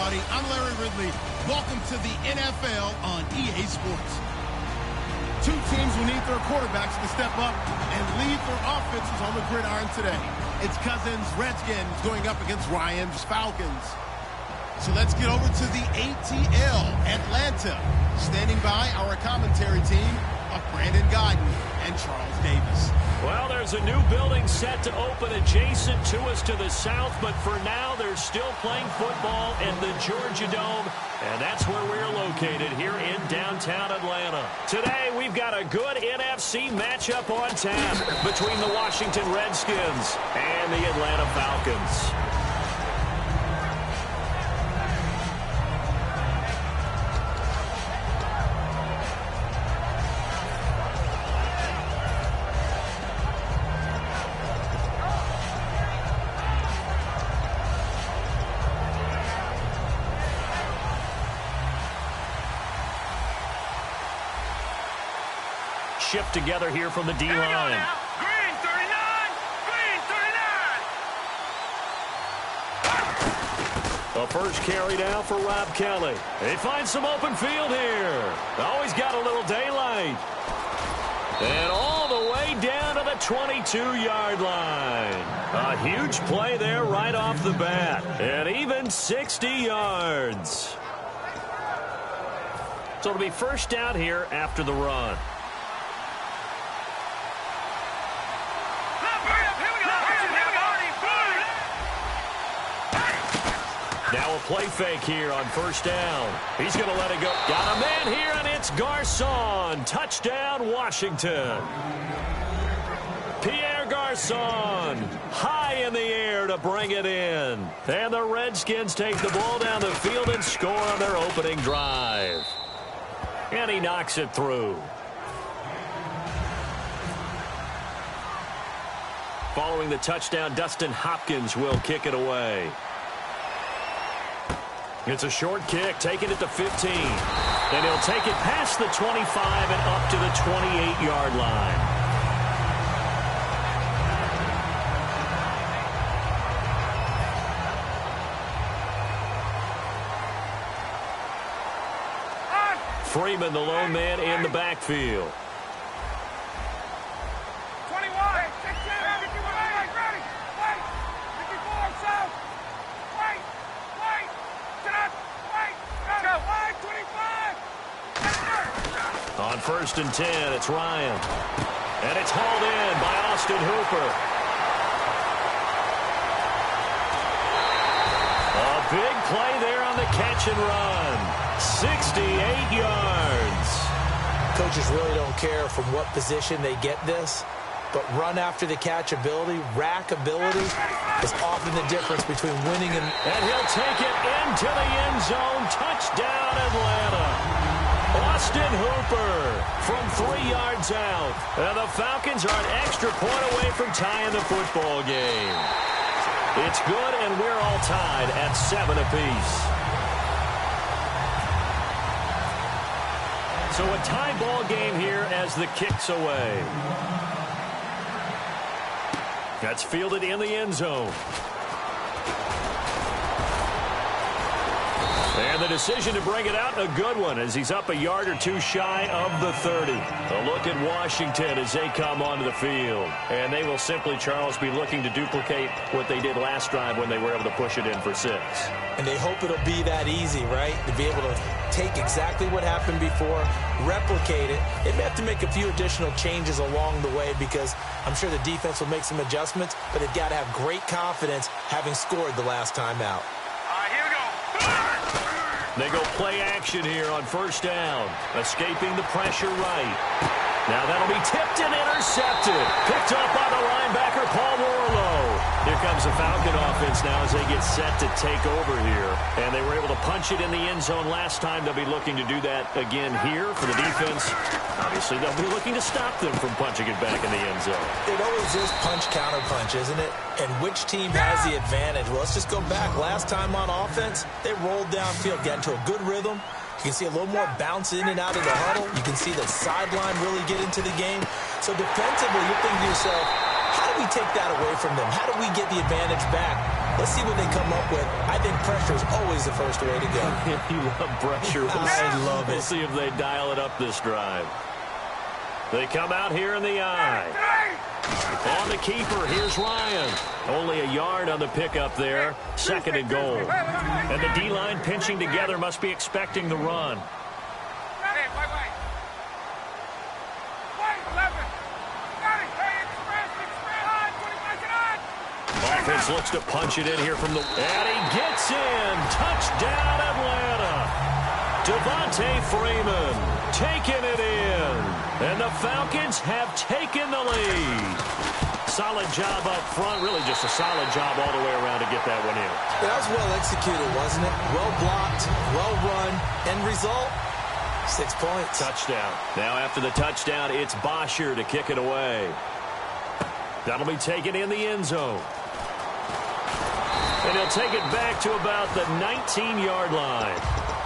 everybody. I'm Larry Ridley. Welcome to the NFL on EA Sports. Two teams will need their quarterbacks to step up and lead their offenses on the gridiron today. It's Cousins, Redskins going up against Ryan's Falcons. So let's get over to the ATL, Atlanta. Standing by our commentary team of Brandon Guyton and Charles Davis. Well, there's a new building set to open adjacent to us to the south, but for now they're still playing football in the Georgia Dome, and that's where we're located here in downtown Atlanta. Today we've got a good NFC matchup on tap between the Washington Redskins and the Atlanta Falcons. Shift together here from the D-line. Green 39! Green 39! The first carry down for Rob Kelly. They find some open field here. Always got a little daylight. And all the way down to the 22-yard line. A huge play there right off the bat. And even 60 yards. So it'll be first down here after the run. Now a play fake here on first down. He's going to let it go. Got a man here, and it's Garçon. Touchdown, Washington. Pierre Garçon high in the air to bring it in. And the Redskins take the ball down the field and score on their opening drive. And he knocks it through. Following the touchdown, Dustin Hopkins will kick it away. It's a short kick, taking it to 15. And he'll take it past the 25 and up to the 28-yard line. Freeman, the lone man in the backfield. On first and 10, it's Ryan. And it's hauled in by Austin Hooper. A big play there on the catch and run. 68 yards. Coaches really don't care from what position they get this, but run after the catch ability, rack ability is often the difference between winning and... And he'll take it into the end zone. Touchdown, Atlanta. Austin Hooper from 3 yards out. And the Falcons are an extra point away from tying the football game. It's good, and we're all tied at 7 apiece. So a tie ball game here as the kick's away. That's fielded in the end zone. And the decision to bring it out, a good one, as he's up a yard or two shy of the 30. A look at Washington as they come onto the field. And they will simply, Charles, be looking to duplicate what they did last drive when they were able to push it in for 6. And they hope it'll be that easy, right? To be able to take exactly what happened before, replicate it. They may have to make a few additional changes along the way because I'm sure the defense will make some adjustments, but they've got to have great confidence having scored the last time out. Here we go. They go play action here on first down. Escaping the pressure right. Now that'll be tipped and intercepted. Picked up by the linebacker, Paul Warlow. Here comes the Falcon offense now as they get set to take over here. And they were able to punch it in the end zone last time. They'll be looking to do that again here for the defense. Obviously, they'll be looking to stop them from punching it back in the end zone. It always is punch-counter-punch, isn't it? And which team has the advantage? Well, let's just go back. Last time on offense, they rolled downfield, got into a good rhythm. You can see a little more bounce in and out of the huddle. You can see the sideline really get into the game. So defensively, you're thinking to yourself, how do we take that away from them? How do we get the advantage back? Let's see what they come up with. I think pressure is always the first way to go. You love pressure. I love it. We'll see if they dial it up this drive. They come out here in the eye. On the keeper, here's Ryan. Only a yard on the pickup there. 2nd and goal. And the D-line pinching together must be expecting the run. Offense looks to punch it in here from the... And he gets in. Touchdown, Atlanta. Devontae Freeman taking it in. And the Falcons have taken the lead. Solid job up front. Really just a solid job all the way around to get that one in. That was well executed, wasn't it? Well blocked, well run. End result, 6 points. Touchdown. Now after the touchdown, it's Bosher to kick it away. That'll be taken in the end zone. And he'll take it back to about the 19-yard line.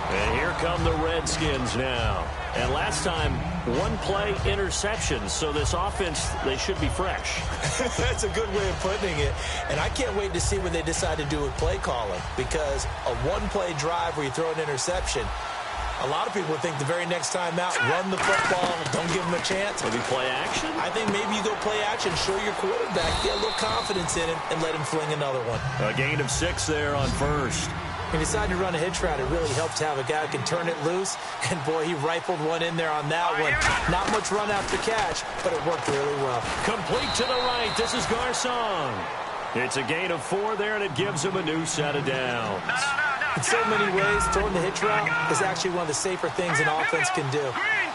And here come the Redskins now. And last time, one-play interception. So this offense, they should be fresh. That's a good way of putting it. And I can't wait to see what they decide to do with play calling. Because a one-play drive where you throw an interception, a lot of people would think the very next time out, run the football, don't give them a chance. Maybe play action? I think maybe you go play action, show your quarterback, get a little confidence in him, and let him fling another one. A gain of 6 there on first. He decided to run a hitch route. It really helped to have a guy who can turn it loose. And, boy, he rifled one in there on that one. Not much run after catch, but it worked really well. Complete to the right. This is Garcon. It's a gain of 4 there, and it gives him a new set of downs. In so many ways, throwing the hitch route is actually one of the safer things an offense can do.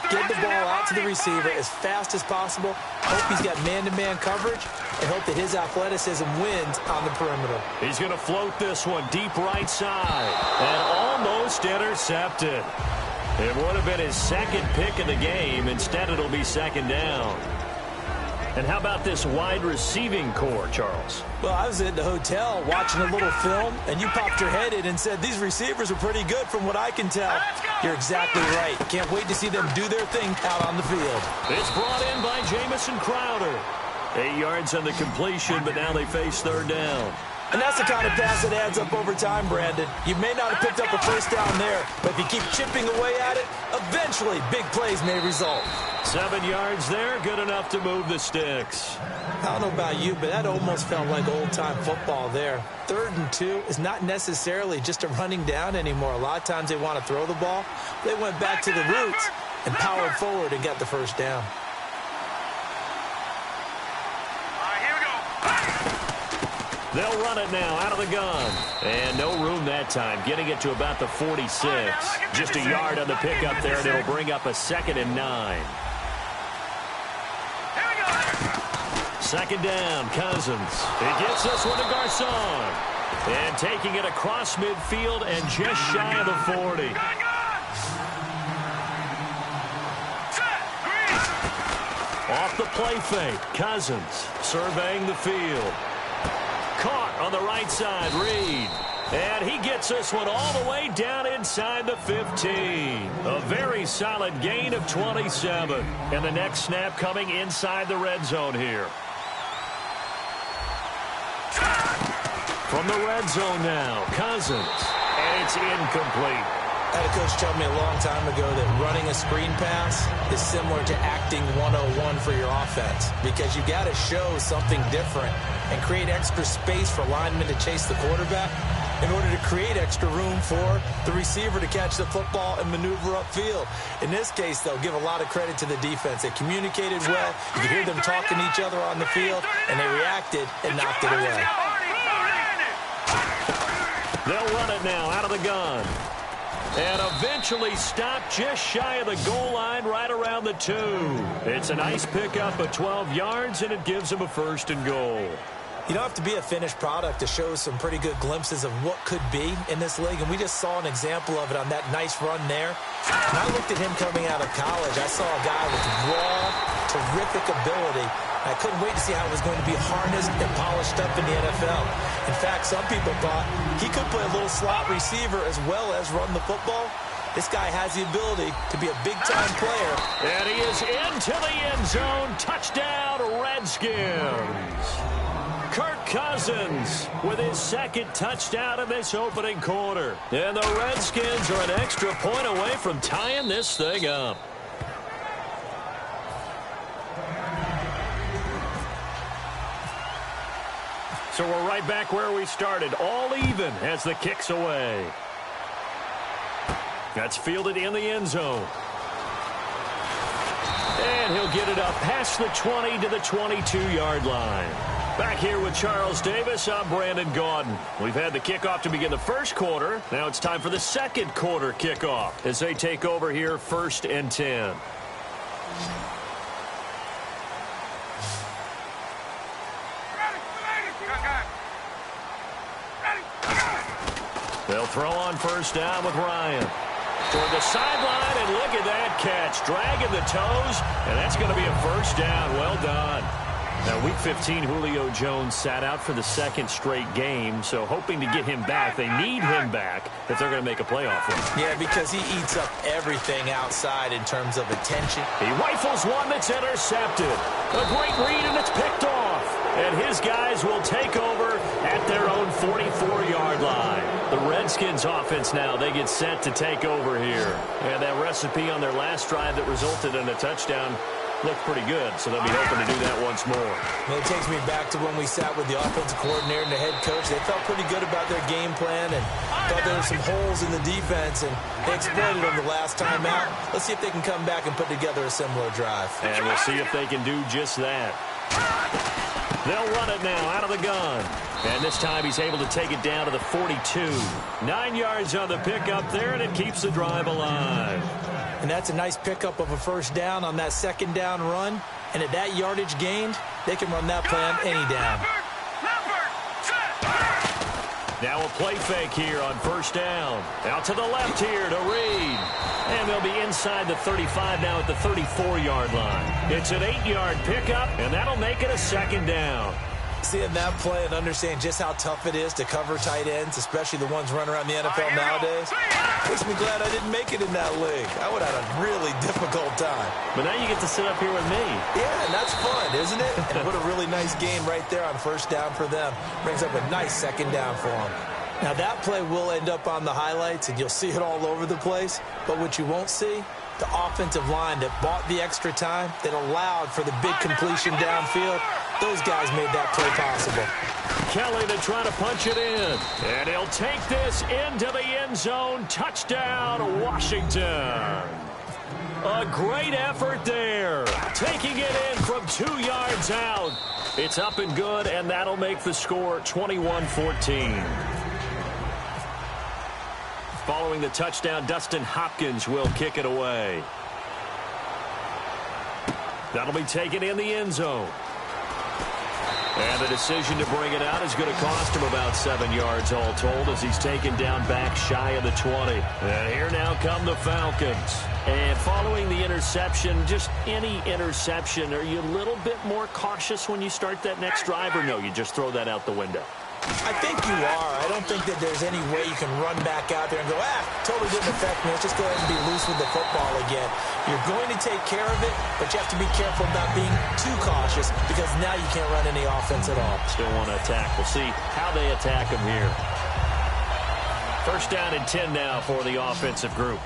Get the ball out to the receiver as fast as possible, hope he's got man-to-man coverage, and hope that his athleticism wins on the perimeter. He's going to float this one deep right side and almost intercepted. It would have been his 2nd pick of the game. Instead, it'll be 2nd down. And how about this wide receiving core, Charles? Well, I was at the hotel watching a little film, and you popped your head in and said, these receivers are pretty good from what I can tell. You're exactly right. Can't wait to see them do their thing out on the field. It's brought in by Jamison Crowder. 8 yards on the completion, but now they face 3rd down. And that's the kind of pass that adds up over time, Brandon. You may not have picked up a first down there, but if you keep chipping away at it, eventually big plays may result. 7 yards there, good enough to move the sticks. I don't know about you, but that almost felt like old-time football there. 3rd and 2 is not necessarily just a running down anymore. A lot of times they want to throw the ball. They went back to the roots and powered forward and got the first down. They'll run it now out of the gun. And no room that time, getting it to about the 46. Just a yard on the pickup there, and it'll bring up a 2nd and 9. 2nd down, Cousins. He gets this one to Garcon. And taking it across midfield and just shy of the 40. Off the play fake, Cousins surveying the field. Caught on the right side, Reed. And he gets this one all the way down inside the 15. A very solid gain of 27. And the next snap coming inside the red zone here. From the red zone now, Cousins. And it's incomplete. I had a coach tell me a long time ago that running a screen pass is similar to acting 101 for your offense, because you got to show something different and create extra space for linemen to chase the quarterback in order to create extra room for the receiver to catch the football and maneuver upfield. In this case, they'll give a lot of credit to the defense. They communicated well. You could hear them talking to each other on the field, and they reacted and knocked it away. They'll run it now out of the gun. And eventually stopped just shy of the goal line right around the 2. It's a nice pickup of 12 yards, and it gives them a 1st and goal. You don't have to be a finished product to show some pretty good glimpses of what could be in this league, and we just saw an example of it on that nice run there. When I looked at him coming out of college, I saw a guy with raw, terrific ability. I couldn't wait to see how it was going to be harnessed and polished up in the NFL. In fact, some people thought he could play a little slot receiver as well as run the football. This guy has the ability to be a big-time player. And he is into the end zone. Touchdown, Redskins. Kirk Cousins with his second touchdown in this opening quarter. And the Redskins are an extra point away from tying this thing up. So we're right back where we started, all even as the kick's away. That's fielded in the end zone. And he'll get it up past the 20 to the 22-yard line. Back here with Charles Davis, I'm Brandon Gaudin. We've had the kickoff to begin the first quarter. Now it's time for the second quarter kickoff as they take over here, 1st and 10. They'll throw on 1st down with Ryan. Toward the sideline, and look at that catch. Dragging the toes, and that's going to be a 1st down. Well done. Now, Week 15, Julio Jones sat out for the second straight game, so hoping to get him back. They need him back if they're going to make a playoff run. Yeah, because he eats up everything outside in terms of attention. He rifles one that's intercepted. A great read, and it's picked off. And his guys will take over at their own 44-yard line. The Redskins offense now, they get set to take over here. And that recipe on their last drive that resulted in a touchdown looked pretty good, so they'll be hoping to do that once more. And it takes me back to when we sat with the offensive coordinator and the head coach. They felt pretty good about their game plan and thought there were some holes in the defense, and they exploited them the last time out. Let's see if they can come back and put together a similar drive. And we'll see if they can do just that. They'll run it now out of the gun. And this time he's able to take it down to the 42. 9 yards on the pickup there, and it keeps the drive alive. And that's a nice pickup of a 1st down on that 2nd down run. And at that yardage gained, they can run that play on any down. Now a play fake here on 1st down. Out to the left here to Reed. And they'll be inside the 35 now at the 34-yard line. It's an 8-yard pickup, and that'll make it a 2nd down. Seeing that play and understand just how tough it is to cover tight ends, especially the ones running around the NFL nowadays, makes me glad I didn't make it in that league. I would have had a really difficult time. But now you get to sit up here with me. Yeah, and that's fun, isn't it? And what a really nice game right there on 1st down for them. Brings up a nice 2nd down for them. Now, that play will end up on the highlights, and you'll see it all over the place. But what you won't see, the offensive line that bought the extra time, that allowed for the big completion downfield, those guys made that play possible. Kelly to try to punch it in. And he'll take this into the end zone. Touchdown, Washington. A great effort there. Taking it in from 2 yards out. It's up and good, and that'll make the score 21-14. Following the touchdown, Dustin Hopkins will kick it away. That'll be taken in the end zone. And the decision to bring it out is going to cost him about 7 yards all told as he's taken down back shy of the 20. And here now come the Falcons. And following the interception, just any interception, are you a little bit more cautious when you start that next drive, or no, you just throw that out the window? I think you are. I don't think that there's any way you can run back out there and go, totally didn't affect me. Let's just go ahead and be loose with the football again. You're going to take care of it, but you have to be careful about being too cautious because now you can't run any offense at all. Still want to attack. We'll see how they attack him here. 1st down and 10 now for the offensive group.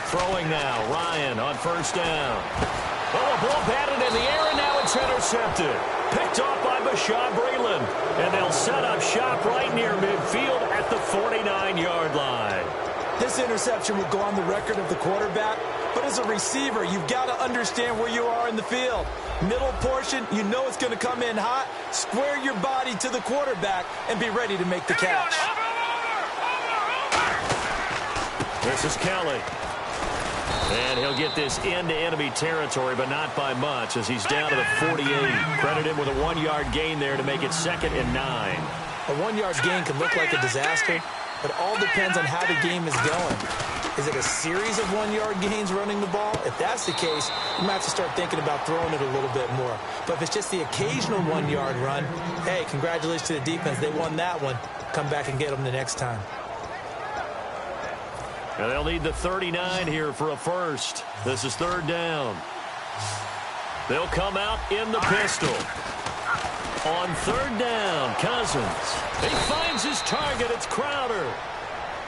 Throwing now, Ryan on 1st down. Oh, a ball batted in the air, and now it's intercepted. Picked off by Bashaud Breeland. And they'll set up shop right near midfield at the 49-yard line. This interception will go on the record of the quarterback, but as a receiver, you've got to understand where you are in the field. Middle portion, you know it's going to come in hot. Square your body to the quarterback and be ready to make the catch. This is Kelly. And he'll get this into enemy territory, but not by much as he's down to the 48. Credit him with a 1-yard gain there to make it 2nd and 9. A 1-yard gain can look like a disaster, but it all depends on how the game is going. Is it a series of 1-yard gains running the ball? If that's the case, you might have to start thinking about throwing it a little bit more. But if it's just the occasional 1-yard run, hey, congratulations to the defense. They won that one. Come back and get them the next time. And they'll need the 39 here for a first. This is third down. They'll come out in the pistol. On third down, Cousins. He finds his target. It's Crowder.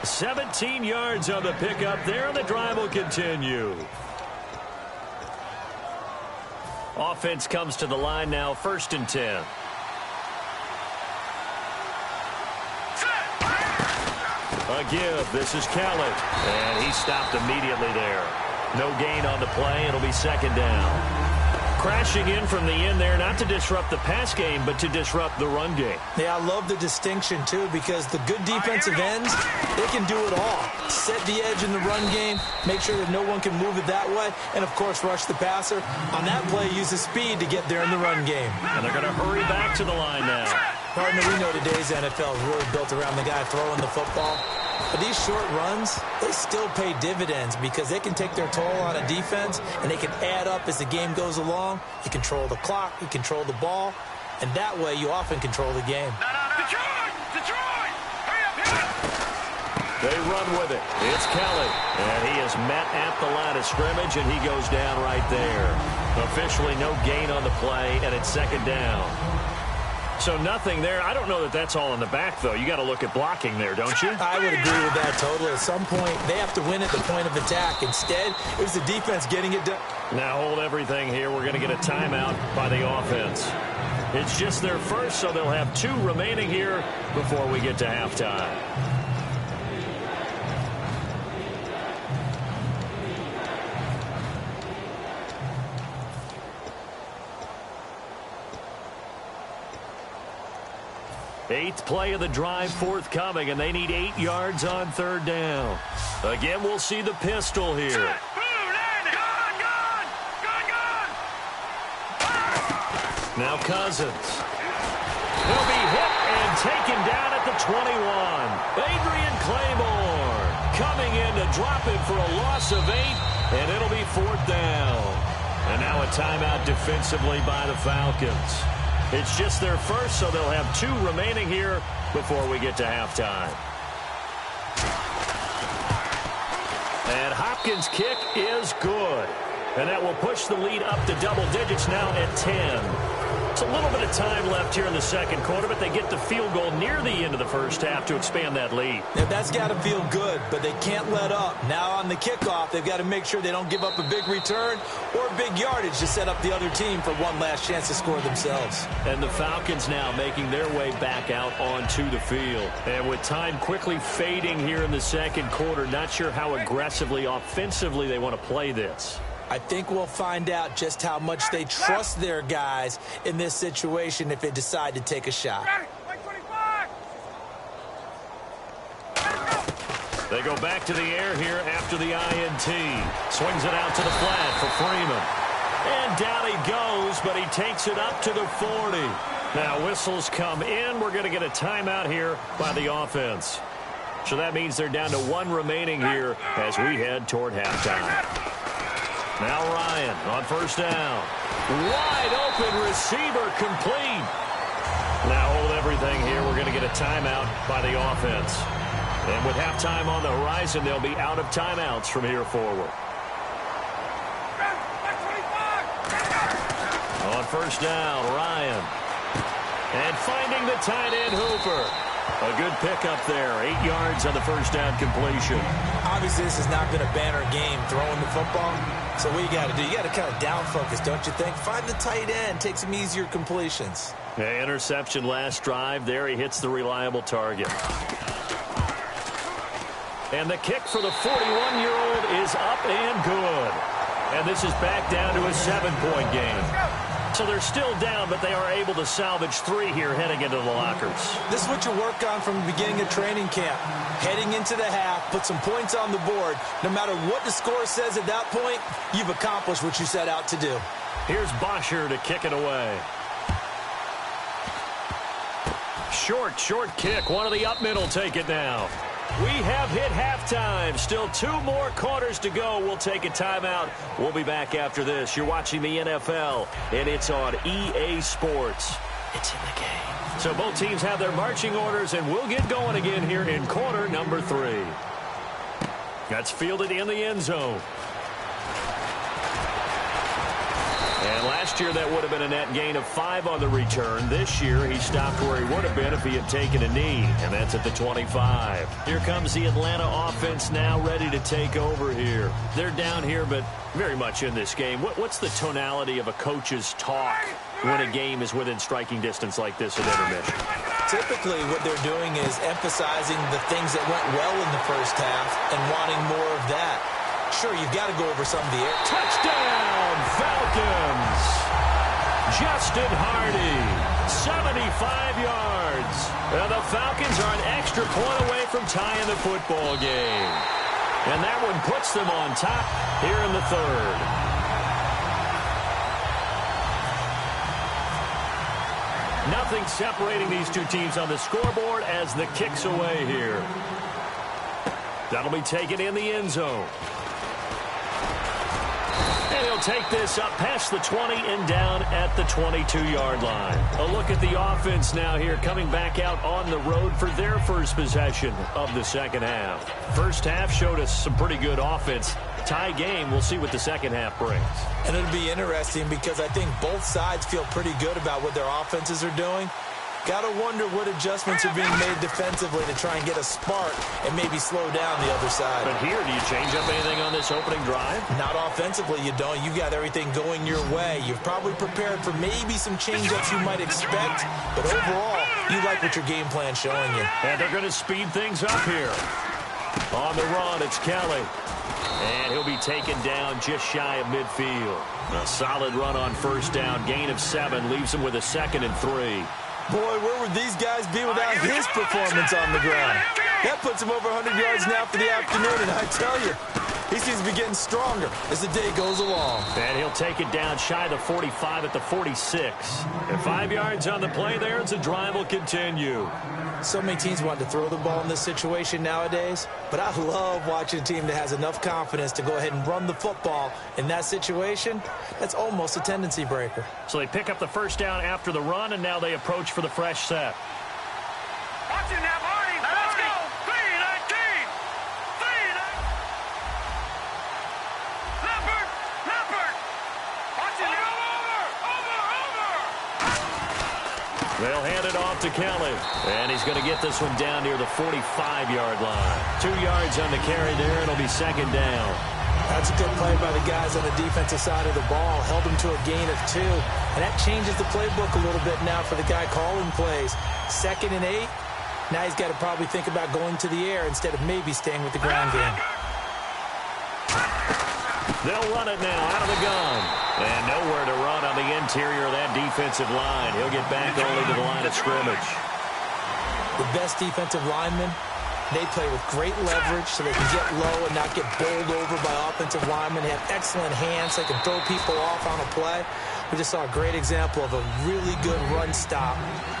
17 yards on the pickup there, and the drive will continue. Offense comes to the line now, 1st and 10. A give. This is Kelly. And he stopped immediately there. No gain on the play. It'll be 2nd down. Crashing in from the end there, not to disrupt the pass game, but to disrupt the run game. Yeah, I love the distinction, too, because the good defensive ends, they can do it all. Set the edge in the run game, make sure that no one can move it that way, and, of course, rush the passer. On that play, use the speed to get there in the run game. And they're going to hurry back to the line now. Partner, we know today's NFL is really built around the guy throwing the football. But these short runs, they still pay dividends because they can take their toll on a defense, and they can add up as the game goes along. You control the clock, you control the ball, and that way you often control the game. Detroit! Hurry up, hit it! They run with it. It's Kelly. And he is met at the line of scrimmage, and he goes down right there. Officially no gain on the play, and it's 2nd down. So nothing there. I don't know that that's all in the back, though. You got to look at blocking there, don't you? I would agree with that totally. At some point, they have to win at the point of attack. Instead, it was the defense getting it done. Now hold everything here. We're going to get a timeout by the offense. It's just their first, so they'll have 2 remaining here before we get to halftime. Eighth play of the drive forthcoming, and they need 8 yards on 3rd down. Again, we'll see the pistol here. Now Cousins. He'll be hit and taken down at the 21. Adrian Claiborne coming in to drop it for a loss of 8, and it'll be 4th down. And now a timeout defensively by the Falcons. It's just their first, so they'll have 2 remaining here before we get to halftime. And Hopkins' kick is good. And that will push the lead up to double digits now at 10. It's a little bit of time left here in the 2nd quarter, but they get the field goal near the end of the 1st half to expand that lead. Now, that's got to feel good, but they can't let up. Now on the kickoff, they've got to make sure they don't give up a big return or big yardage to set up the other team for one last chance to score themselves. And the Falcons now making their way back out onto the field. And with time quickly fading here in the 2nd quarter, not sure how aggressively, offensively they want to play this. I think we'll find out just how much they trust their guys in this situation if they decide to take a shot. They go back to the air here after the INT. Swings it out to the flat for Freeman. And down he goes, but he takes it up to the 40. Now whistles come in. We're going to get a timeout here by the offense. So that means they're down to 1 remaining here as we head toward halftime. Now Ryan on 1st down. Wide open receiver complete. Now hold everything here. We're going to get a timeout by the offense. And with halftime on the horizon, they'll be out of timeouts from here forward. On 1st down, Ryan. And finding the tight end, Hooper. A good pickup there. 8 yards on the 1st down completion. Obviously, this has not been a banner game throwing the football. So what you got to do, you got to kind of down focus, don't you think? Find the tight end, take some easier completions. Yeah, interception last drive. There he hits the reliable target. And the kick for the 41-year-old is up and good. And this is back down to a 7-point game. So they're still down, but they are able to salvage 3 here heading into the lockers. This is what you work on from the beginning of training camp. Heading into the half, put some points on the board. No matter what the score says at that point, you've accomplished what you set out to do. Here's Bosher to kick it away. Short kick. One of the up middle take it now. We have hit halftime. Still 2 more quarters to go. We'll take a timeout. We'll be back after this. You're watching the NFL, and it's on EA Sports. It's in the game. So both teams have their marching orders, and we'll get going again here in quarter number 3. That's fielded in the end zone. And last year, that would have been a net gain of 5 on the return. This year, he stopped where he would have been if he had taken a knee, and that's at the 25. Here comes the Atlanta offense now ready to take over here. They're down here, but very much in this game. What's the tonality of a coach's talk when a game is within striking distance like this at intermission? Typically, what they're doing is emphasizing the things that went well in the first half and wanting more of that. Sure, you've got to go over some of the air. Touchdown, Falcons! Justin Hardy, 75 yards. And the Falcons are an extra point away from tying the football game. And that one puts them on top here in the third. Nothing separating these two teams on the scoreboard as the kick's away here. That'll be taken in the end zone. And he'll take this up past the 20 and down at the 22-yard line. A look at the offense now here, coming back out on the road for their first possession of the second half. First half showed us some pretty good offense. Tie game, we'll see what the second half brings. And it'll be interesting because I think both sides feel pretty good about what their offenses are doing. Got to wonder what adjustments are being made defensively to try and get a spark and maybe slow down the other side. But here, do you change up anything on this opening drive? Not offensively, you don't. You got everything going your way. You've probably prepared for maybe some change-ups you might expect, but overall, you like what your game plan's showing you. And they're going to speed things up here. On the run, it's Kelly. And he'll be taken down just shy of midfield. A solid run on first down. Gain of 7 leaves him with a 2nd and 3. Boy, where would these guys be without his performance on the ground? That puts him over 100 yards now for the afternoon, and I tell you, he seems to be getting stronger as the day goes along. And he'll take it down shy of the 45 at the 46. And 5 yards on the play there as the drive will continue. So many teams want to throw the ball in this situation nowadays, but I love watching a team that has enough confidence to go ahead and run the football. In that situation, that's almost a tendency breaker. So they pick up the first down after the run, and now they approach for the fresh set. Watch it now, Marty. Let's go. 3-19. 3-19. Leopard. Watch it now. Over. They'll hand it off to Kelly. And he's going to get this one down near the 45-yard line. 2 yards on the carry there, and it'll be second down. That's a good play by the guys on the defensive side of the ball. Held him to a gain of 2. And that changes the playbook a little bit now for the guy calling plays. 2nd and 8. Now he's got to probably think about going to the air instead of maybe staying with the ground game. They'll run it now out of the gun. And nowhere to run on the interior of that defensive line. He'll get back only to the line of scrimmage. The best defensive linemen, they play with great leverage so they can get low and not get bowled over by offensive linemen. They have excellent hands. They can throw people off on a play. We just saw a great example of a really good run stop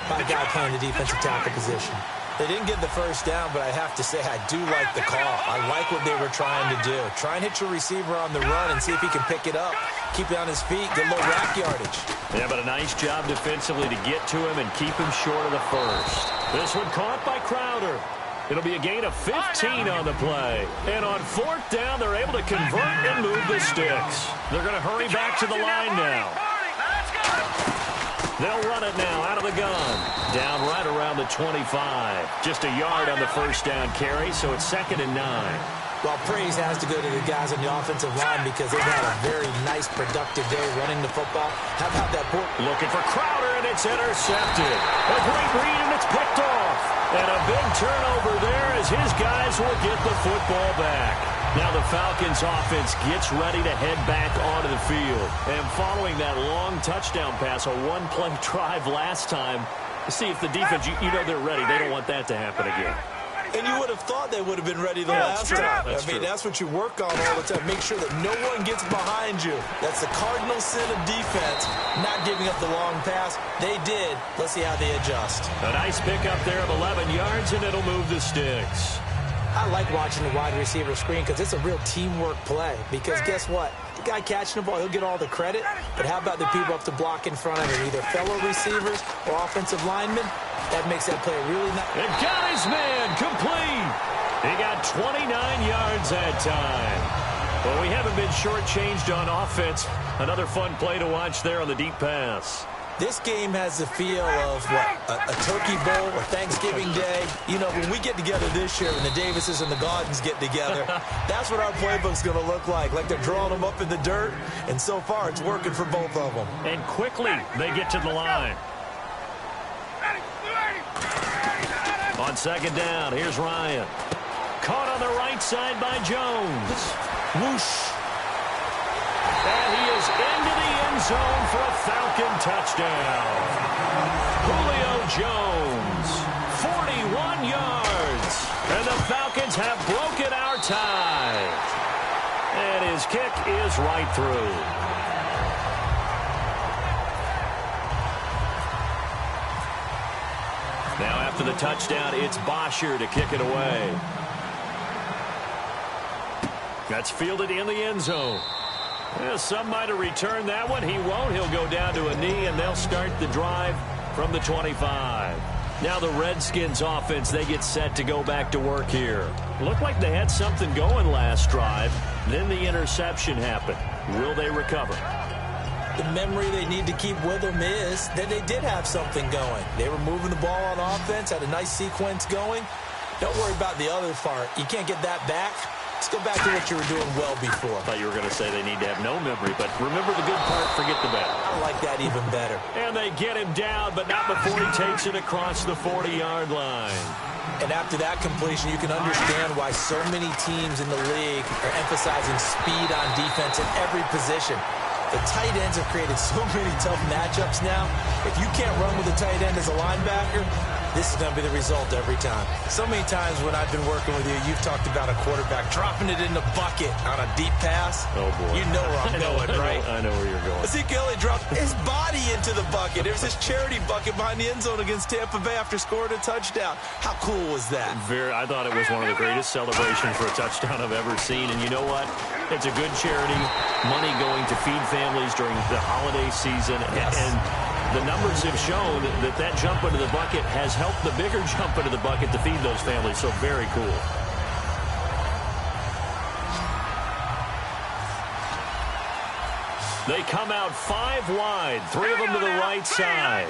by a guy playing the defensive tackle position. They didn't get the first down, but I have to say I do like the call. I like what they were trying to do. Try and hit your receiver on the run and see if he can pick it up. Keep it on his feet, get a little rack yardage. Yeah, but a nice job defensively to get to him and keep him short of the first. This one caught by Crowder. It'll be a gain of 15 on the play. And on 4th down, they're able to convert and move the sticks. They're going to hurry back to the line now. They'll run it now out of the gun. Down right around the 25. Just a yard on the first down carry, so it's 2nd and 9. Well, praise has to go to the guys on the offensive line because they've had a very nice, productive day running the football. How about that? Looking for Crowder, and it's intercepted. A great read, and it's picked off. And a big turnover there as his guys will get the football back. Now the Falcons offense gets ready to head back onto the field. And following that long touchdown pass, a one-play drive last time, see if the defense, you know they're ready. They don't want that to happen again. And you would have thought they would have been ready the last time. That's what you work on all the time. Make sure that no one gets behind you. That's the cardinal sin of defense, not giving up the long pass. They did. Let's see how they adjust. A nice pickup there of 11 yards, and it'll move the sticks. I like watching the wide receiver screen because it's a real teamwork play. Because guess what? The guy catching the ball, he'll get all the credit. But how about the people up to block in front of him, either fellow receivers or offensive linemen? That makes that play really nice. It got his man complete. He got 29 yards that time. Well, we haven't been shortchanged on offense. Another fun play to watch there on the deep pass. This game has the feel of, a Turkey Bowl or Thanksgiving Day. You know, when we get together this year and the Davises and the Gaudens get together, that's what our playbook's going to look like. Like they're drawing them up in the dirt, and so far it's working for both of them. And quickly they get to the line. On second down, here's Ryan. Caught on the right side by Jones. Whoosh. And he is into the end zone for a Falcon touchdown. Julio Jones, 41 yards. And the Falcons have broken our tie. And his kick is right through. Now after the touchdown, it's Bosher to kick it away. That's fielded in the end zone. Well, some might have returned that one. He won't. He'll go down to a knee, and they'll start the drive from the 25. Now the Redskins offense, they get set to go back to work here. Looked like they had something going last drive. Then the interception happened. Will they recover? The memory they need to keep with them is that they did have something going. They were moving the ball on offense, had a nice sequence going. Don't worry about the other part. You can't get that back. Let's go back to what you were doing well before. I thought you were going to say they need to have no memory, but remember the good part, forget the bad. I like that even better. And they get him down, but not before he takes it across the 40-yard line. And after that completion, you can understand why so many teams in the league are emphasizing speed on defense in every position. The tight ends have created so many tough matchups now. If you can't run with a tight end as a linebacker, this is going to be the result every time. So many times when I've been working with you, you've talked about a quarterback dropping it in the bucket on a deep pass. Oh, boy. You know where I'm going, right? I know where you're going. Ezekiel Elliott dropped his body into the bucket. There's this charity bucket behind the end zone against Tampa Bay after scoring a touchdown. How cool was that? I thought it was one of the greatest celebrations for a touchdown I've ever seen. And you know what? It's a good charity. Money going to feed families during the holiday season. Yes. And the numbers have shown that jump into the bucket has helped the bigger jump into the bucket to feed those families. So very cool. They come out 5 wide, 3 of them to the right side.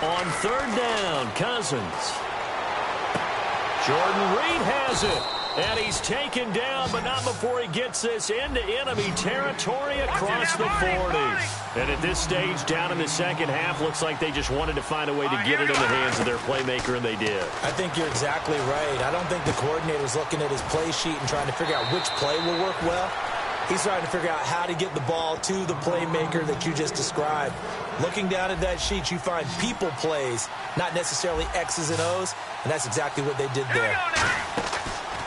On third down, Cousins. Jordan Reed has it. And he's taken down, but not before he gets this into enemy territory across the 40. And at this stage, down in the second half, looks like they just wanted to find a way to get it in the hands of their playmaker, and they did. I think you're exactly right. I don't think the coordinator's looking at his play sheet and trying to figure out which play will work well. He's trying to figure out how to get the ball to the playmaker that you just described. Looking down at that sheet, you find people plays, not necessarily X's and O's, and that's exactly what they did there.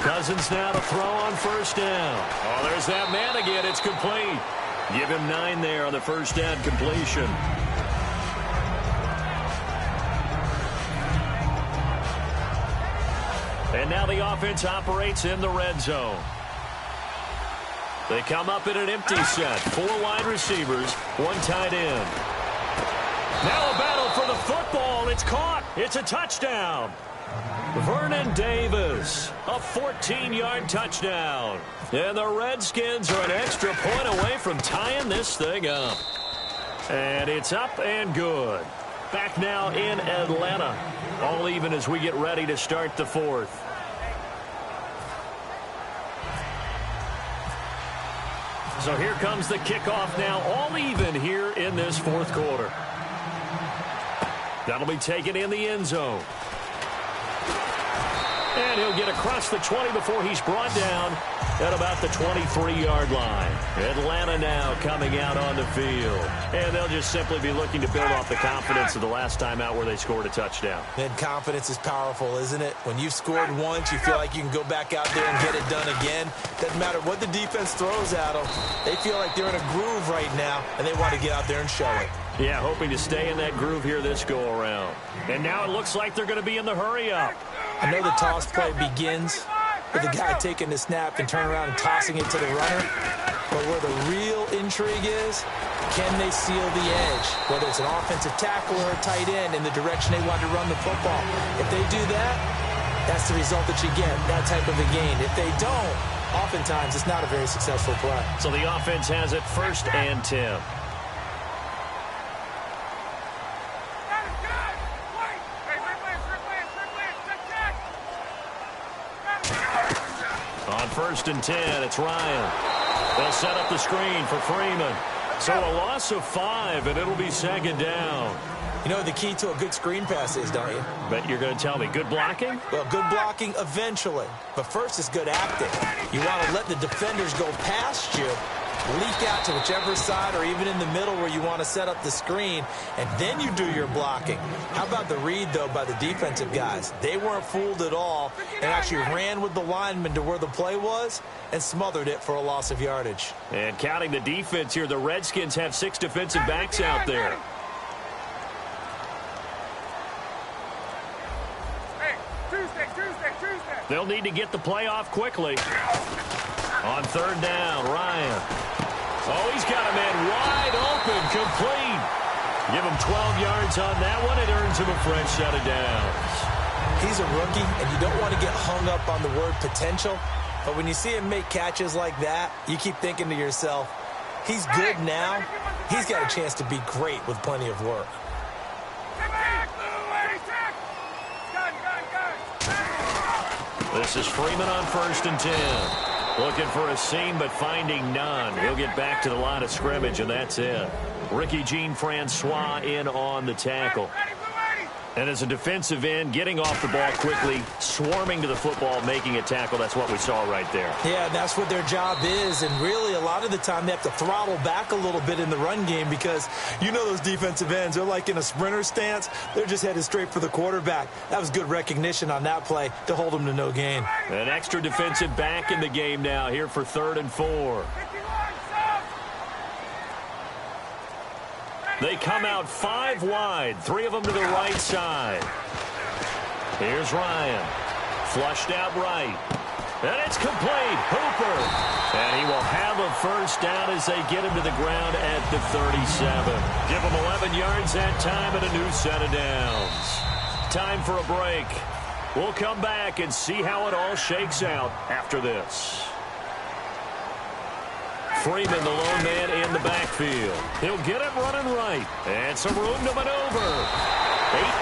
Cousins now to throw on first down. Oh, there's that man again. It's complete. Give him 9 there on the first down completion. And now the offense operates in the red zone. They come up in an empty set. 4 wide receivers, 1 tight end. Now a battle for the football. It's caught. It's a touchdown. Vernon Davis, a 14-yard touchdown. And the Redskins are an extra point away from tying this thing up. And it's up and good. Back now in Atlanta. All even as we get ready to start the 4th. So here comes the kickoff now, all even here in this 4th quarter. That'll be taken in the end zone. And he'll get across the 20 before he's brought down at about the 23-yard line. Atlanta now coming out on the field. And they'll just simply be looking to build off the confidence of the last time out where they scored a touchdown. And confidence is powerful, isn't it? When you've scored once, you feel like you can go back out there and get it done again. Doesn't matter what the defense throws at them. They feel like they're in a groove right now, and they want to get out there and show it. Yeah, hoping to stay in that groove here this go-around. And now it looks like they're going to be in the hurry-up. I know the toss play begins with the guy taking the snap and turning around and tossing it to the runner. But where the real intrigue is, can they seal the edge? Whether it's an offensive tackle or a tight end in the direction they want to run the football. If they do that, that's the result that you get, that type of a gain. If they don't, oftentimes it's not a very successful play. So the offense has it 1st and 10. On 1st and 10, it's Ryan. They'll set up the screen for Freeman. So a loss of 5, and it'll be 2nd down. You know what the key to a good screen pass is, don't you? Bet you're going to tell me. Good blocking? Well, good blocking eventually. But first is good acting. You want to let the defenders go past you, leak out to whichever side or even in the middle where you want to set up the screen, and then you do your blocking. How about the read, though, by the defensive guys? They weren't fooled at all and actually ran with the lineman to where the play was and smothered it for a loss of yardage. And counting the defense here, the Redskins have 6 defensive backs out there. They'll need to get the play off quickly. On 3rd down, Ryan. Oh, he's got a man wide open, complete. Give him 12 yards on that one. It earns him a fresh set of downs. He's a rookie, and you don't want to get hung up on the word potential. But when you see him make catches like that, you keep thinking to yourself, he's good now. He's got a chance to be great with plenty of work. This is Freeman on 1st and 10. Looking for a seam, but finding none. He'll get back to the line of scrimmage, and that's it. Ricky Jean-Francois in on the tackle. And as a defensive end, getting off the ball quickly, swarming to the football, making a tackle, that's what we saw right there. Yeah, that's what their job is. And really, a lot of the time, they have to throttle back a little bit in the run game because you know those defensive ends, they're like in a sprinter stance. They're just headed straight for the quarterback. That was good recognition on that play to hold them to no gain. An extra defensive back in the game now here for 3rd and 4. They come out 5 wide, 3 of them to the right side. Here's Ryan. Flushed out right. And it's complete. Hooper. And he will have a 1st down as they get him to the ground at the 37. Give him 11 yards that time and a new set of downs. Time for a break. We'll come back and see how it all shakes out after this. Freeman, the lone man in the backfield. He'll get it running right. And some room to maneuver.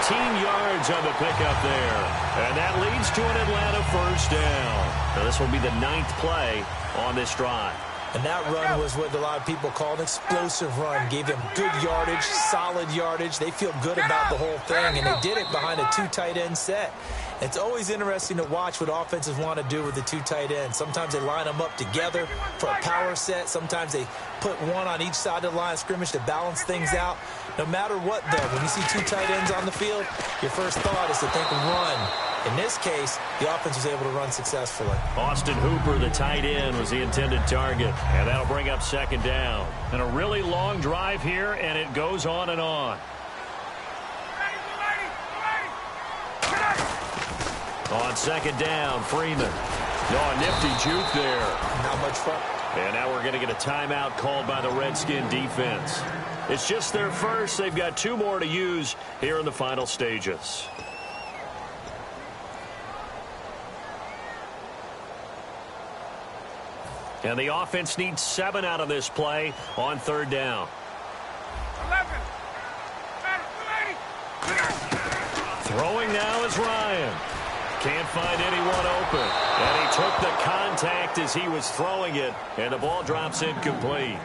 18 yards on the pickup there. And that leads to an Atlanta 1st down. Now this will be the 9th play on this drive. And that run was what a lot of people call an explosive run. Gave them good yardage, solid yardage. They feel good about the whole thing, and they did it behind a 2 tight end set. It's always interesting to watch what offenses want to do with the 2 tight ends. Sometimes they line them up together for a power set. Sometimes they put one on each side of the line of scrimmage to balance things out. No matter what, though, when you see 2 tight ends on the field, your first thought is to think run. In this case, the offense was able to run successfully. Austin Hooper, the tight end, was the intended target. And that'll bring up 2nd down. And a really long drive here, and it goes on and on. On 2nd down, Freeman. Oh, a nifty juke there. Not much fun. And now we're going to get a timeout called by the Redskin defense. It's just their first. They've got 2 more to use here in the final stages. And the offense needs 7 out of this play on 3rd down. 11. Throwing now is Ryan. Can't find anyone open. And he took the contact as he was throwing it, and the ball drops incomplete.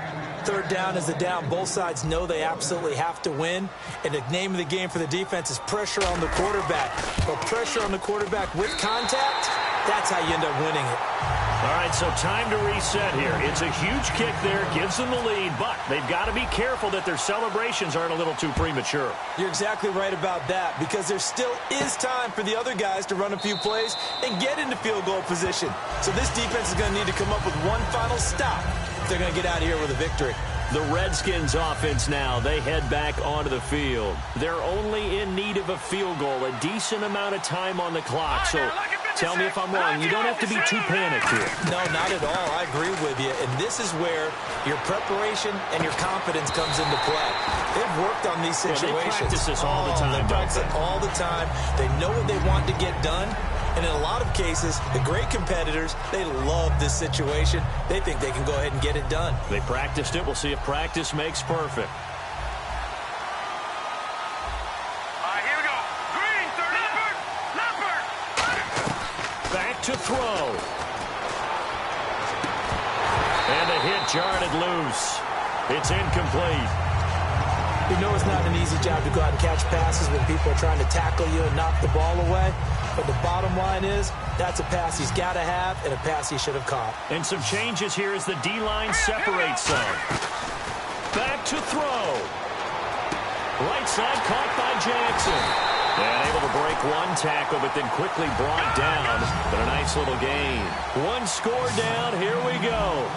3rd down is a down. Both sides know they absolutely have to win. And the name of the game for the defense is pressure on the quarterback. But pressure on the quarterback with contact, that's how you end up winning it. All right, so time to reset here. It's a huge kick there, gives them the lead, but they've got to be careful that their celebrations aren't a little too premature. You're exactly right about that, because there still is time for the other guys to run a few plays and get into field goal position. So this defense is going to need to come up with one final stop if they're going to get out of here with a victory. The Redskins offense now, they head back onto the field. They're only in need of a field goal, a decent amount of time on the clock. So tell me if I'm wrong. You don't have to be too panicked here. No, not at all. I agree with you. And this is where your preparation and your confidence comes into play. They've worked on these situations. They practice this all the time. They practice it all the time. They know what they want to get done. And in a lot of cases, the great competitors, they love this situation. They think they can go ahead and get it done. They practiced it. We'll see if practice makes perfect. Here we go. Green, 30. Leopard. Back to throw. And a hit jarred it loose. It's incomplete. You know it's not an easy job to go out and catch passes when people are trying to tackle you and knock the ball away. But the bottom line is, that's a pass he's got to have and a pass he should have caught. And some changes here as the D-line separates some. Back to throw. Right side caught by Jackson. And able to break one tackle, but then quickly brought down. But a nice little gain. One score down. Here we go.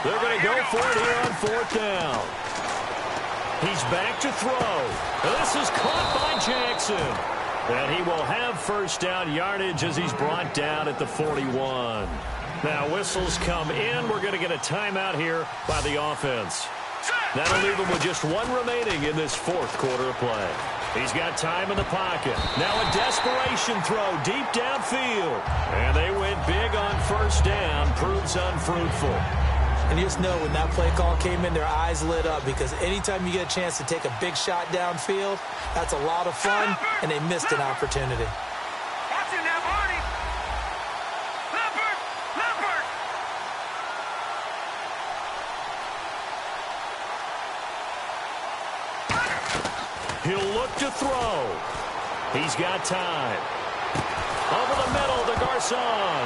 They're going to go for it here on fourth down. He's back to throw. This is caught by Jackson. And he will have first down yardage as he's brought down at the 41. Now whistles come in. We're going to get a timeout here by the offense. That'll leave him with just one remaining in this fourth quarter of play. He's got time in the pocket. Now a desperation throw deep downfield. And they went big on first down. Proves unfruitful. And you just know when that play call came in, their eyes lit up because anytime you get a chance to take a big shot downfield, that's a lot of fun, and they missed an opportunity. Watch it now, Barney. Leopard. He'll look to throw. He's got time. Over the middle to Garcon.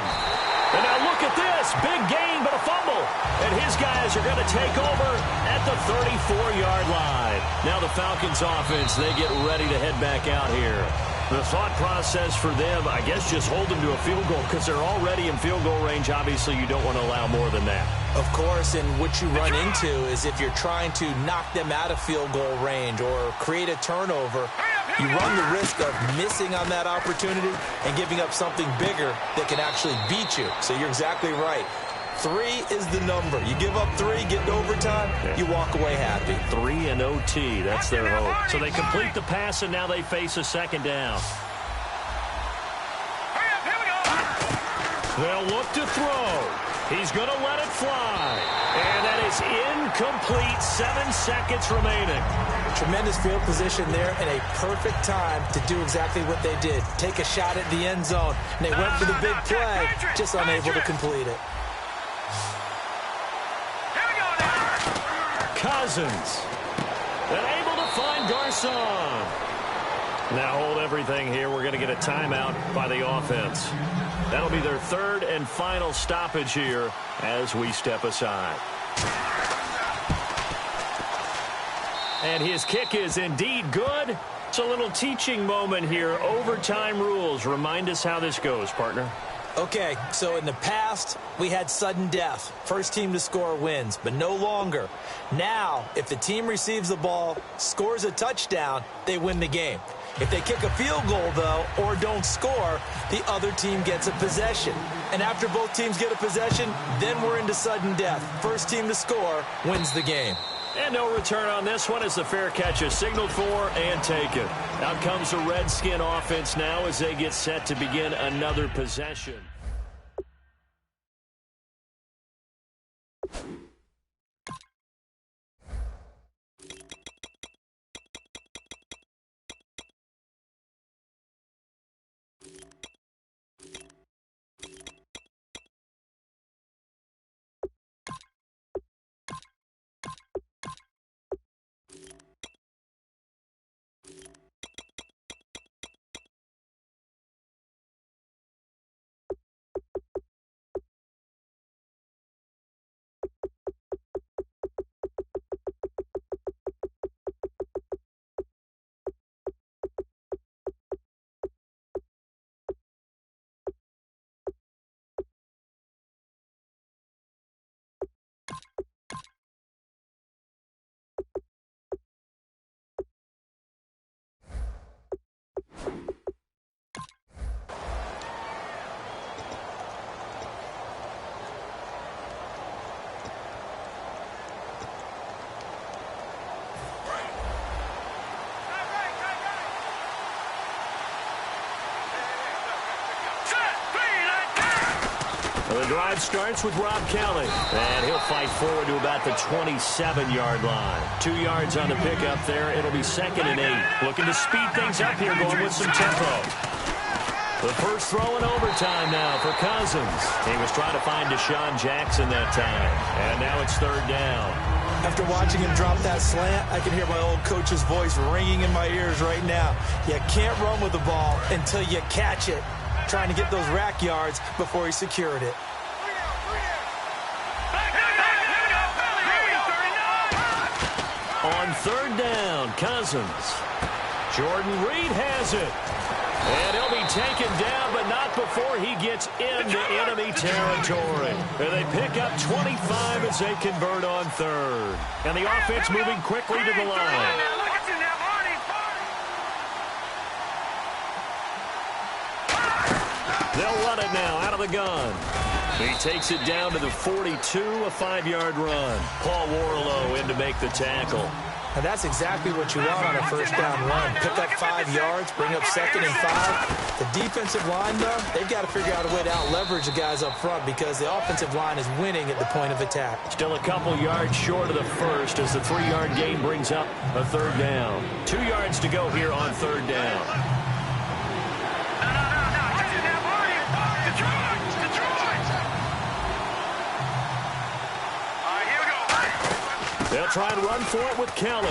And now look at this. Big gain, but a fumble. And his guys are going to take over at the 34-yard line. Now the Falcons offense, they get ready to head back out here. The thought process for them, I guess, just hold them to a field goal because they're already in field goal range. Obviously, you don't want to allow more than that. Of course, and what you run into is if you're trying to knock them out of field goal range or create a turnover, you run the risk of missing on that opportunity and giving up something bigger that can actually beat you. So you're exactly right. 3 is the number. You give up 3, get to overtime, you walk away happy. 3 and OT, that's their hope. So they complete the pass, and now they face a second down. They'll look to throw. He's going to let it fly. And that is incomplete. 7 seconds remaining. Tremendous field position there and a perfect time to do exactly what they did. Take a shot at the end zone. And they went for the big play, just unable to complete it. Cousins. And able to find Garcon. Now hold everything here. We're going to get a timeout by the offense. That'll be their third and final stoppage here as we step aside. And his kick is indeed good. It's a little teaching moment here. Overtime rules. Remind us how this goes, partner. Okay, so in the past, we had sudden death. First team to score wins, but no longer. Now, if the team receives the ball, scores a touchdown, they win the game. If they kick a field goal, though, or don't score, the other team gets a possession. And after both teams get a possession, then we're into sudden death. First team to score wins the game. And no return on this one as the fair catch is signaled for and taken. Out comes the Redskin offense now as they get set to begin another possession. The drive starts with Rob Kelly, and he'll fight forward to about the 27-yard line. 2 yards on the pickup there. It'll be 2nd and 8. Looking to speed things up here, going with some tempo. The first throw in overtime now for Cousins. He was trying to find Deshaun Jackson that time, and now it's 3rd down. After watching him drop that slant, I can hear my old coach's voice ringing in my ears right now. You can't run with the ball until you catch it. Trying to get those rack yards before he secured it. On 3rd down, Cousins. Jordan Reed has it. And he'll be taken down, but not before he gets into enemy territory. And they pick up 25 as they convert on 3rd. And the offense moving quickly to the line. They'll run it now out of the gun. He takes it down to the 42, a 5-yard run. Paul Warlow in to make the tackle. And that's exactly what you want on a 1st down run. Pick up 5 yards, bring up 2nd and 5. The defensive line, though, they've got to figure out a way to out-leverage the guys up front because the offensive line is winning at the point of attack. Still a couple yards short of the first as the 3-yard gain brings up a 3rd down. 2 yards to go here on 3rd down. They'll try and run for it with Kelly.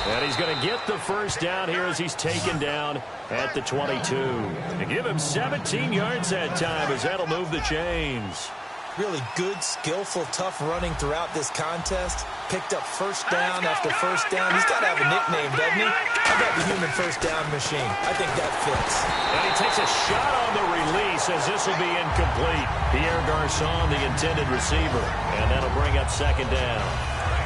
And he's going to get the 1st down here as he's taken down at the 22. And give him 17 yards that time as that'll move the chains. Really good, skillful, tough running throughout this contest. Picked up 1st down after 1st down. He's got to have a nickname, doesn't he? How about the human 1st down machine? I think that fits. And he takes a shot on the release as this will be incomplete. Pierre Garçon, the intended receiver. And that'll bring up 2nd down.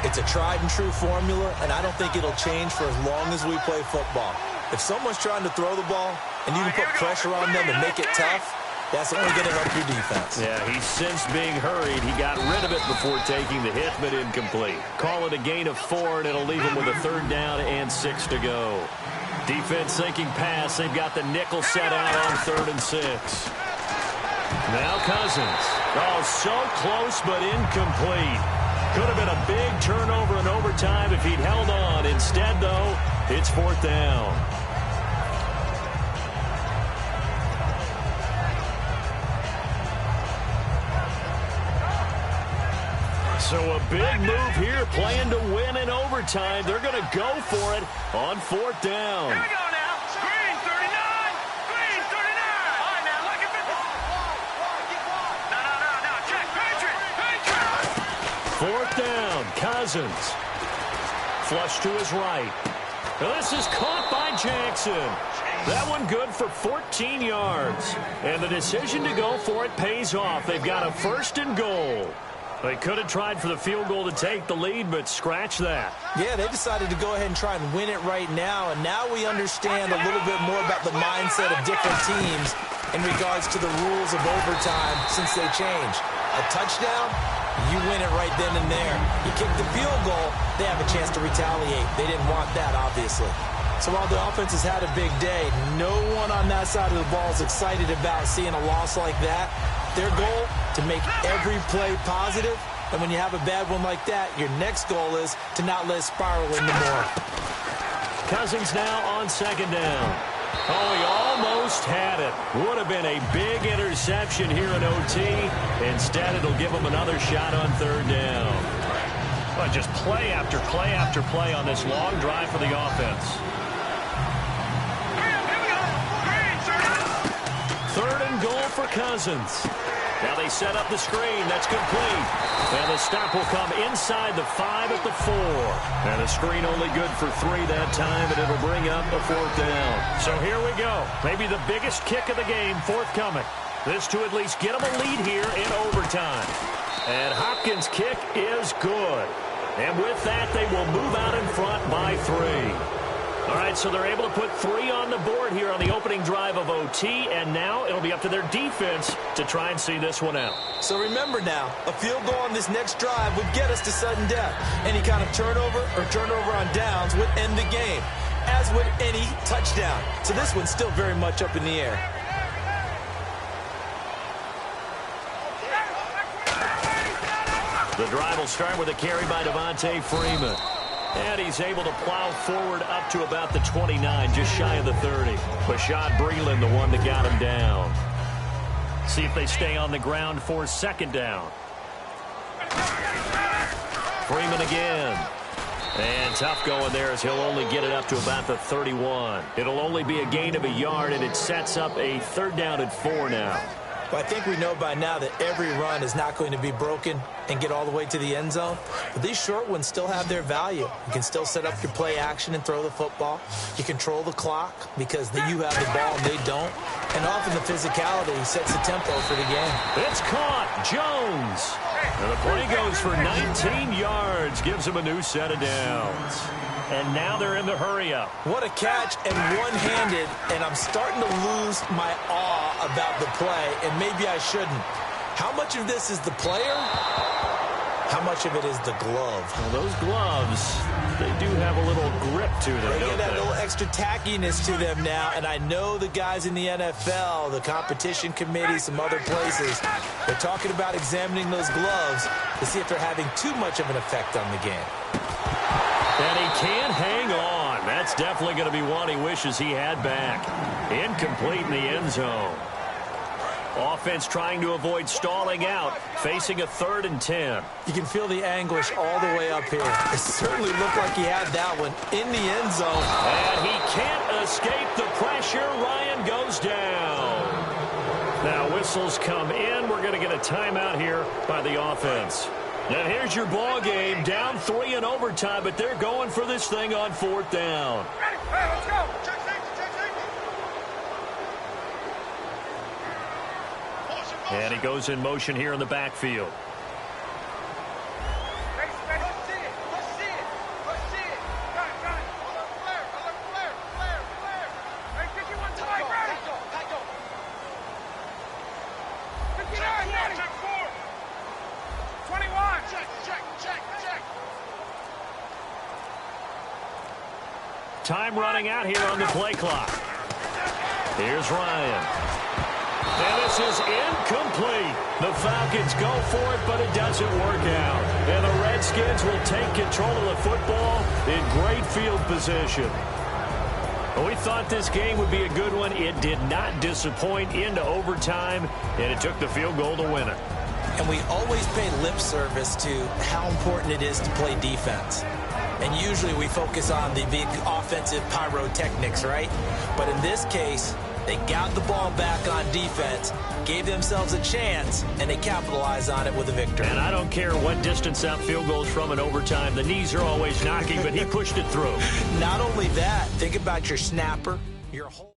It's a tried-and-true formula, and I don't think it'll change for as long as we play football. If someone's trying to throw the ball and you can put pressure on them and make it tough, that's only going to help your defense. Yeah, he's since being hurried. He got rid of it before taking the hit, but incomplete. Call it a gain of 4, and it'll leave him with a 3rd down and 6 to go. Defense thinking pass. They've got the nickel set out on 3rd and 6. Now Cousins. Oh, so close, but incomplete. Could have been a big turnover in overtime if he'd held on. Instead, though, it's 4th down. So a big move here, playing to win in overtime. They're going to go for it on 4th down. Here we go now. Green 39. Green 39. All right, now, look at this. No. Check. Patriot. 4th down. Cousins. Flush to his right. Now this is caught by Jackson. That one good for 14 yards. And the decision to go for it pays off. They've got a 1st and goal. They could have tried for the field goal to take the lead, but scratch that. Yeah, they decided to go ahead and try and win it right now, and now we understand a little bit more about the mindset of different teams in regards to the rules of overtime since they changed. A touchdown, you win it right then and there. You kick the field goal, they have a chance to retaliate. They didn't want that, obviously. So while the offense has had a big day, no one on that side of the ball is excited about seeing a loss like that. Their goal, to make every play positive, and when you have a bad one like that, your next goal is to not let it spiral into more. Cousins now on 2nd down. Oh, he almost had it. Would have been a big interception here in OT. Instead, it'll give him another shot on 3rd down. But just play after play after play on this long drive for the offense. 3rd and goal for Cousins. Now they set up the screen. That's complete. And the stop will come inside the 5 at the 4. And the screen only good for 3 that time, and it'll bring up a 4th down. So here we go. Maybe the biggest kick of the game forthcoming. This to at least get them a lead here in overtime. And Hopkins' kick is good. And with that, they will move out in front by 3. All right, so they're able to put 3 on the board here on the opening drive of OT, and now it'll be up to their defense to try and see this one out. So remember now, a field goal on this next drive would get us to sudden death. Any kind of turnover or turnover on downs would end the game, as would any touchdown. So this one's still very much up in the air. The drive will start with a carry by Devontae Freeman. And he's able to plow forward up to about the 29, just shy of the 30. Bashaud Breeland, the one that got him down. See if they stay on the ground for second down. Freeman again. And tough going there as he'll only get it up to about the 31. It'll only be a gain of a yard, and it sets up a 3rd down and 4 now. Well, I think we know by now that every run is not going to be broken and get all the way to the end zone. But these short ones still have their value. You can still set up your play action and throw the football. You control the clock because you have the ball and they don't. And often the physicality sets the tempo for the game. It's caught. Jones. And the play goes for 19 yards. Gives him a new set of downs. And now they're in the hurry-up. What a catch, and one-handed, and I'm starting to lose my awe about the play, and maybe I shouldn't. How much of this is the player? How much of it is the glove? Well, those gloves, they do have a little grip to them, They don't get that they? little extra tackiness to them now, and I know the guys in the NFL, the competition committee, some other places, they're talking about examining those gloves to see if they're having too much of an effect on the game. And he can't hang on. That's definitely going to be one he wishes he had back. Incomplete in the end zone. Offense trying to avoid stalling out, facing a 3rd and 10. You can feel the anguish all the way up here. It certainly looked like he had that one in the end zone. And he can't escape the pressure. Ryan goes down. Now whistles come in. We're going to get a timeout here by the offense. And here's your ball game, down 3 in overtime, but they're going for this thing on 4th down. Ready? Hey, let's go. Check safety, check safety. And he goes in motion here in the backfield. Ready, ready. Let's see it. Let's see it. Let's see it. Got it, got it. Alert flare, alert flare, flare, flare. Ready, 51 to Mike, ready. Tight go. 59, ready. Check 4. 21. Check, check, check, check. Time running out here on the play clock. Here's Ryan. And this is incomplete. The Falcons go for it, but it doesn't work out. And the Redskins will take control of the football in great field position. We thought this game would be a good one. It did not disappoint into overtime, and it took the field goal to win it. And we always pay lip service to how important it is to play defense. And usually we focus on the big offensive pyrotechnics, right? But in this case, they got the ball back on defense, gave themselves a chance, and they capitalized on it with a victory. And I don't care what distance out field goes from in overtime. The knees are always knocking, but he pushed it through. Not only that, think about your snapper, your whole...